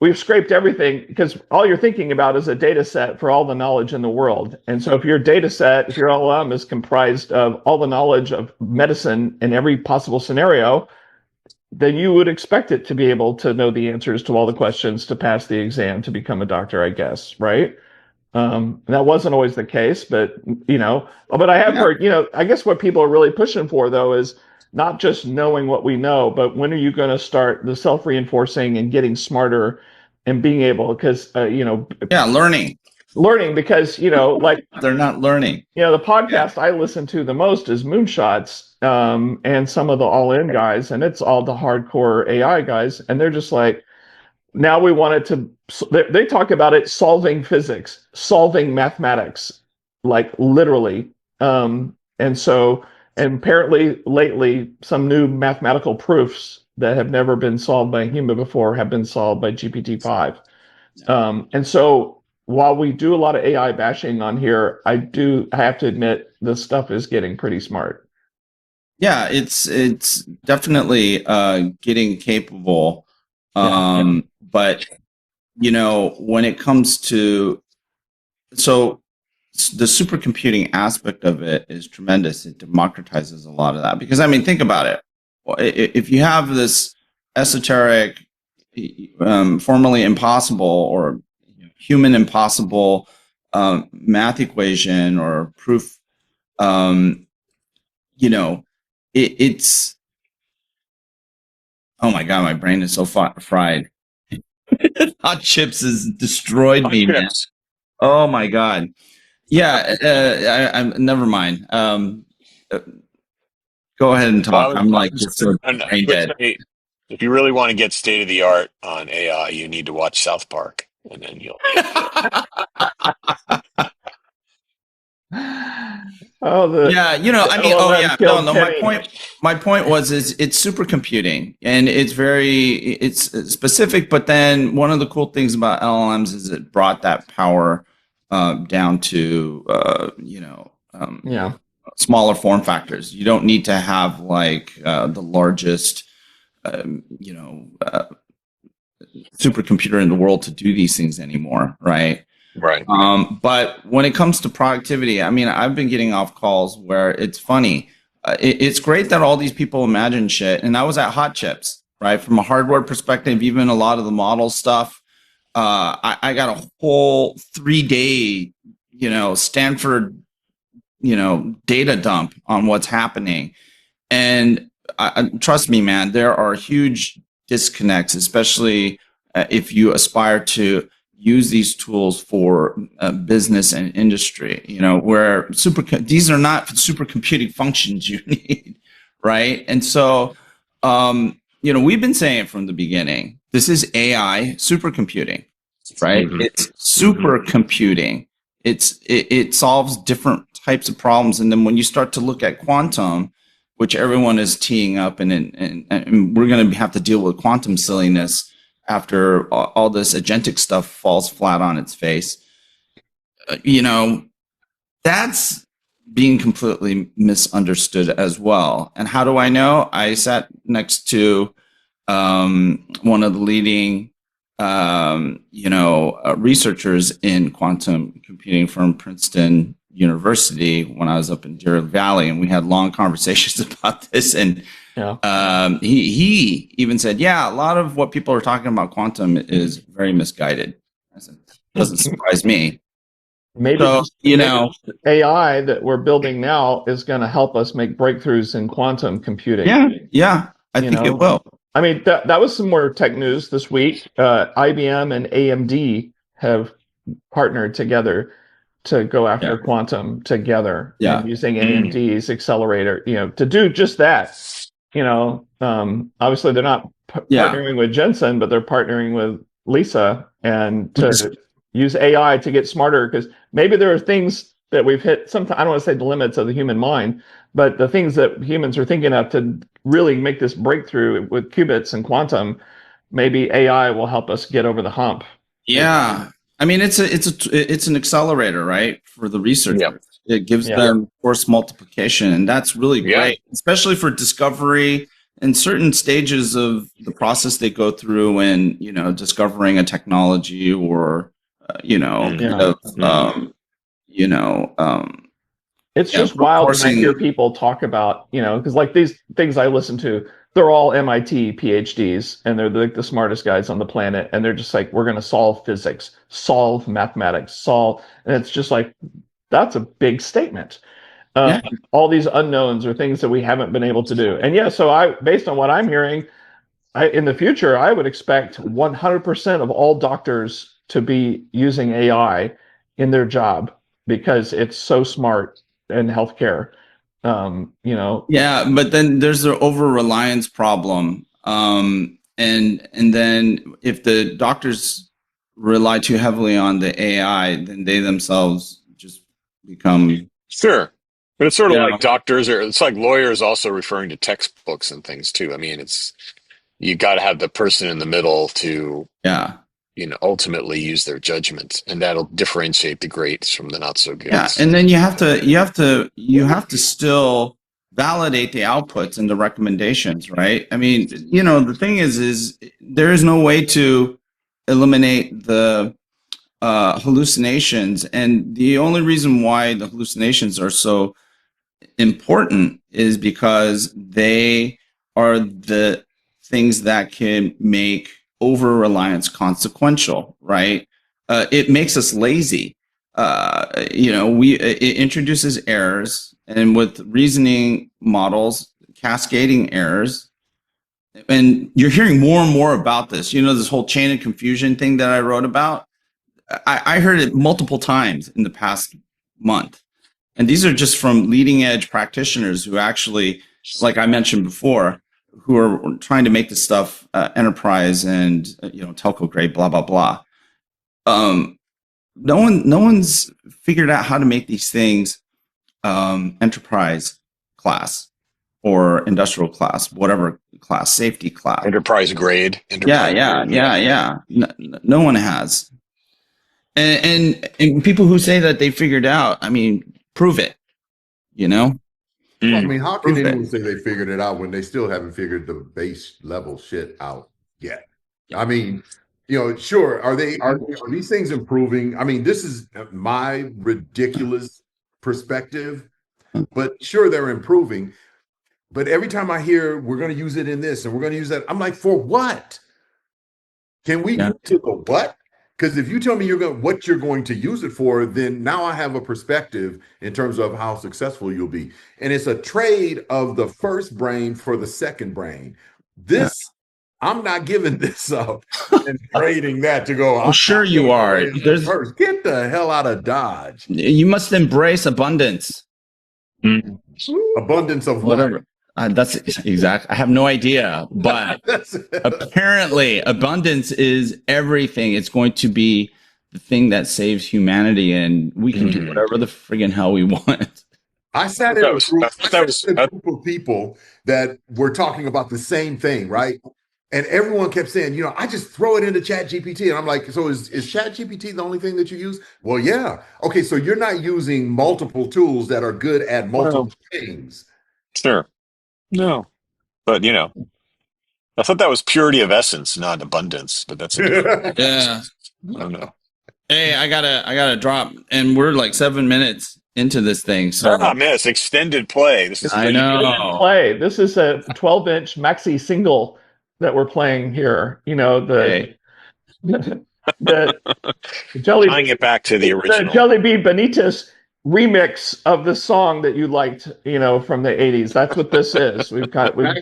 we've scraped everything, because all you're thinking about is a data set for all the knowledge in the world. And so if your data set, if your LLM is comprised of all the knowledge of medicine in every possible scenario, then you would expect it to be able to know the answers to all the questions to pass the exam to become a doctor, I guess, right? That wasn't always the case, but but I have heard, I guess what people are really pushing for, though, is not just knowing what we know, but when are you going to start the self-reinforcing and getting smarter and being able, because learning, because like they're not learning. The podcast I listen to the most is Moonshots, and some of the All-In guys, and it's all the hardcore AI guys, and they're just like, now we want it to. They talk about it solving physics, solving mathematics, like literally, and apparently lately some new mathematical proofs that have never been solved by a human before have been solved by GPT-5, and so. While we do a lot of AI bashing on here, I have to admit this stuff is getting pretty smart. Yeah, it's definitely getting capable. But when it comes to the supercomputing aspect of it is tremendous. It democratizes a lot of that, because think about it. If you have this esoteric, formerly impossible or human impossible math equation or proof, it's oh my god, my brain is so fried. Hot chips has destroyed me, man. Oh my god. I'm never mind. Go ahead and talk. I'm like just so brain dead. If you really want to get state of the art on AI, you need to watch South Park. and then you'll. Yeah, I mean, oh LLM yeah, killed no. Kenny. My point was, is it's supercomputing, and it's specific. But then one of the cool things about LLMs is it brought that power down to Yeah. smaller form factors. You don't need to have like the largest supercomputer in the world to do these things anymore, right? Right. But when it comes to productivity, I mean, I've been getting off calls where it's funny. It's great that all these people imagine shit. And I was at Hot Chips, right? From a hardware perspective, even a lot of the model stuff. I got a whole 3-day, Stanford, data dump on what's happening. And trust me, man, there are huge disconnects, especially if you aspire to use these tools for business and industry, where these are not supercomputing functions you need, right? And so, we've been saying it from the beginning. This is AI supercomputing, right? Mm-hmm. It's supercomputing. It solves different types of problems, and then when you start to look at quantum, which everyone is teeing up, and we're going to have to deal with quantum silliness after all this agentic stuff falls flat on its face. That's being completely misunderstood as well. And how do I know? I sat next to one of the leading researchers in quantum computing from Princeton University when I was up in Deer Valley, and we had long conversations about this. And he even said, yeah, a lot of what people are talking about quantum is very misguided. I said, doesn't surprise me. Maybe AI that we're building now is going to help us make breakthroughs in quantum computing. Yeah, I think it will. I mean, that was some more tech news this week. IBM and AMD have partnered together to go after quantum together, and using AMD's accelerator, to do just that. Obviously they're not partnering with Jensen, but they're partnering with Lisa, and to use AI to get smarter, because maybe there are things that we've hit. Sometimes I don't want to say the limits of the human mind, but the things that humans are thinking of to really make this breakthrough with qubits and quantum, maybe AI will help us get over the hump. Yeah. I mean, it's an accelerator, right, for the researchers. Yep. It gives them force multiplication, and that's really great, especially for discovery and certain stages of the process they go through when, discovering a technology or, it's just wild when I hear people talk about, because like these things I listen to, they're all MIT PhDs, and they're like the smartest guys on the planet. And they're just like, we're going to solve physics, solve mathematics, and it's just like, that's a big statement. All these unknowns are things that we haven't been able to do. And so based on what I'm hearing, in the future, I would expect 100% of all doctors to be using AI in their job, because it's so smart in healthcare. Yeah, but then there's the over-reliance problem. And then if the doctors rely too heavily on the AI, then they themselves just become... Sure. But it's sort of like doctors, or it's like lawyers also referring to textbooks and things too. I mean, you got to have the person in the middle to, ultimately use their judgment, and that'll differentiate the greats from the not so good. Yeah, and then you have to still validate the outputs and the recommendations, right? I mean, the thing is there is no way to eliminate the hallucinations, and the only reason why the hallucinations are so important is because they are the things that can make over-reliance consequential, right? It makes us lazy. It introduces errors, and with reasoning models, cascading errors. And you're hearing more and more about this. This whole chain of confusion thing that I wrote about. I heard it multiple times in the past month. And these are just from leading edge practitioners who actually, like I mentioned before, who are trying to make this stuff enterprise and telco grade, blah, blah, blah. no one's figured out how to make these things enterprise class or industrial class, whatever class, safety class, enterprise grade. Yeah. No one has. And people who say that they figured out, I mean, prove it. Well, I mean, how can Prove it. anyone say they figured it out when they still haven't figured the base level shit out yet? I mean, sure, are these things improving? I mean, this is my ridiculous perspective, but sure, they're improving. But every time I hear we're going to use it in this and we're going to use that, I'm like, for what? Can we get to the what? Because if you tell me what you're going to use it for, then now I have a perspective in terms of how successful you'll be. And it's a trade of the first brain for the second brain. I'm not giving this up and trading that to go. Well, sure you are. First. Get the hell out of Dodge. You must embrace abundance. Abundance of whatever. That's exact. I have no idea, but apparently abundance is everything. It's going to be the thing that saves humanity, and we can do whatever the friggin' hell we want. I sat in a group of people that were talking about the same thing, right? And everyone kept saying, I just throw it into ChatGPT. And I'm like, so is ChatGPT the only thing that you use? Well, yeah. Okay, so you're not using multiple tools that are good at multiple things. Sure. No, but I thought that was purity of essence, not abundance. But that's yeah. I don't know. Hey, I gotta drop, and we're like 7 minutes into this thing. So man, it's extended play. This is I know. Play. This is a 12-inch maxi single that we're playing here. The Jelly. Tying it back to the original. The Jelly Bean Benitez remix of the song that you liked, from the 80s. That's what this is. Back when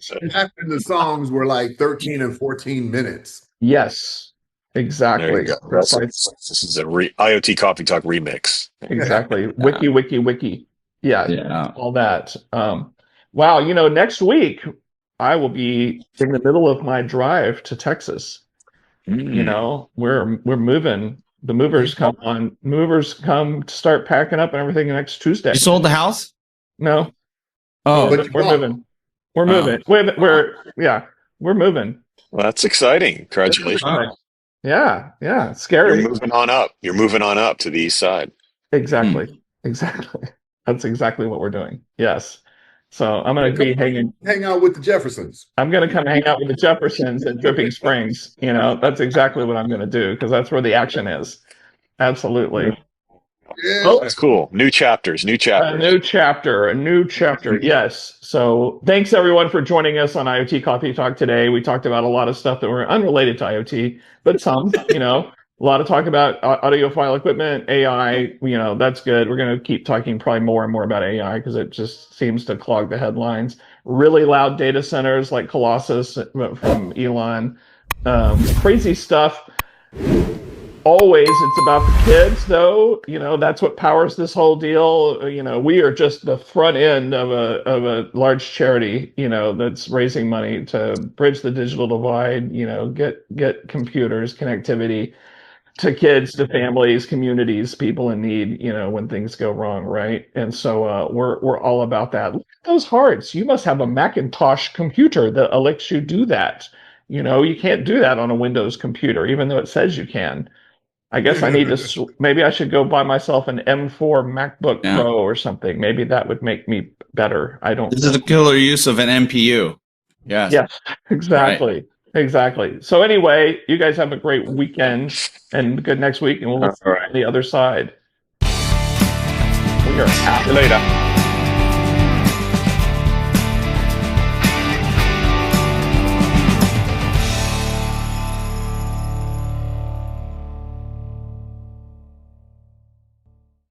the songs were like 13 and 14 minutes. Yes, exactly. This is a IoT Coffee Talk remix. Exactly. Wiki. Yeah. All that. Wow. Next week I will be in the middle of my drive to Texas. We're moving. The movers come to start packing up and everything next Tuesday. You sold the house? No. Oh, but we're moving. We're moving. We're moving. Well, that's exciting. Congratulations. Yeah. It's scary. You're moving on up. You're moving on up to the east side. Exactly. That's exactly what we're doing. Yes. So I'm going to hang out with the Jeffersons. I'm going to come hang out with the Jeffersons at Dripping Springs. That's exactly what I'm going to do, because that's where the action is. Absolutely. Yeah. That's cool. New chapters. A new chapter. Yes. So thanks everyone for joining us on IoT Coffee Talk today. We talked about a lot of stuff that were unrelated to IoT, but some, a lot of talk about audiophile equipment, AI, that's good. We're going to keep talking probably more and more about AI because it just seems to clog the headlines. Really loud data centers like Colossus from Elon. Crazy stuff. Always it's about the kids, though. That's what powers this whole deal. We are just the front end of a large charity, that's raising money to bridge the digital divide, get computers, connectivity to kids, to families, communities, people in need, when things go wrong, right? And so we're all about that. Look at those hearts. You must have a Macintosh computer that lets you do that. You can't do that on a Windows computer, even though it says you can. I guess I need to, maybe I should go buy myself an M4 MacBook Pro or something. Maybe that would make me better. I don't know. This is a killer use of an MPU. Yes, exactly. Right. Exactly. So anyway, you guys have a great weekend and good next week, and we'll see you on the other side. We are out. See you later.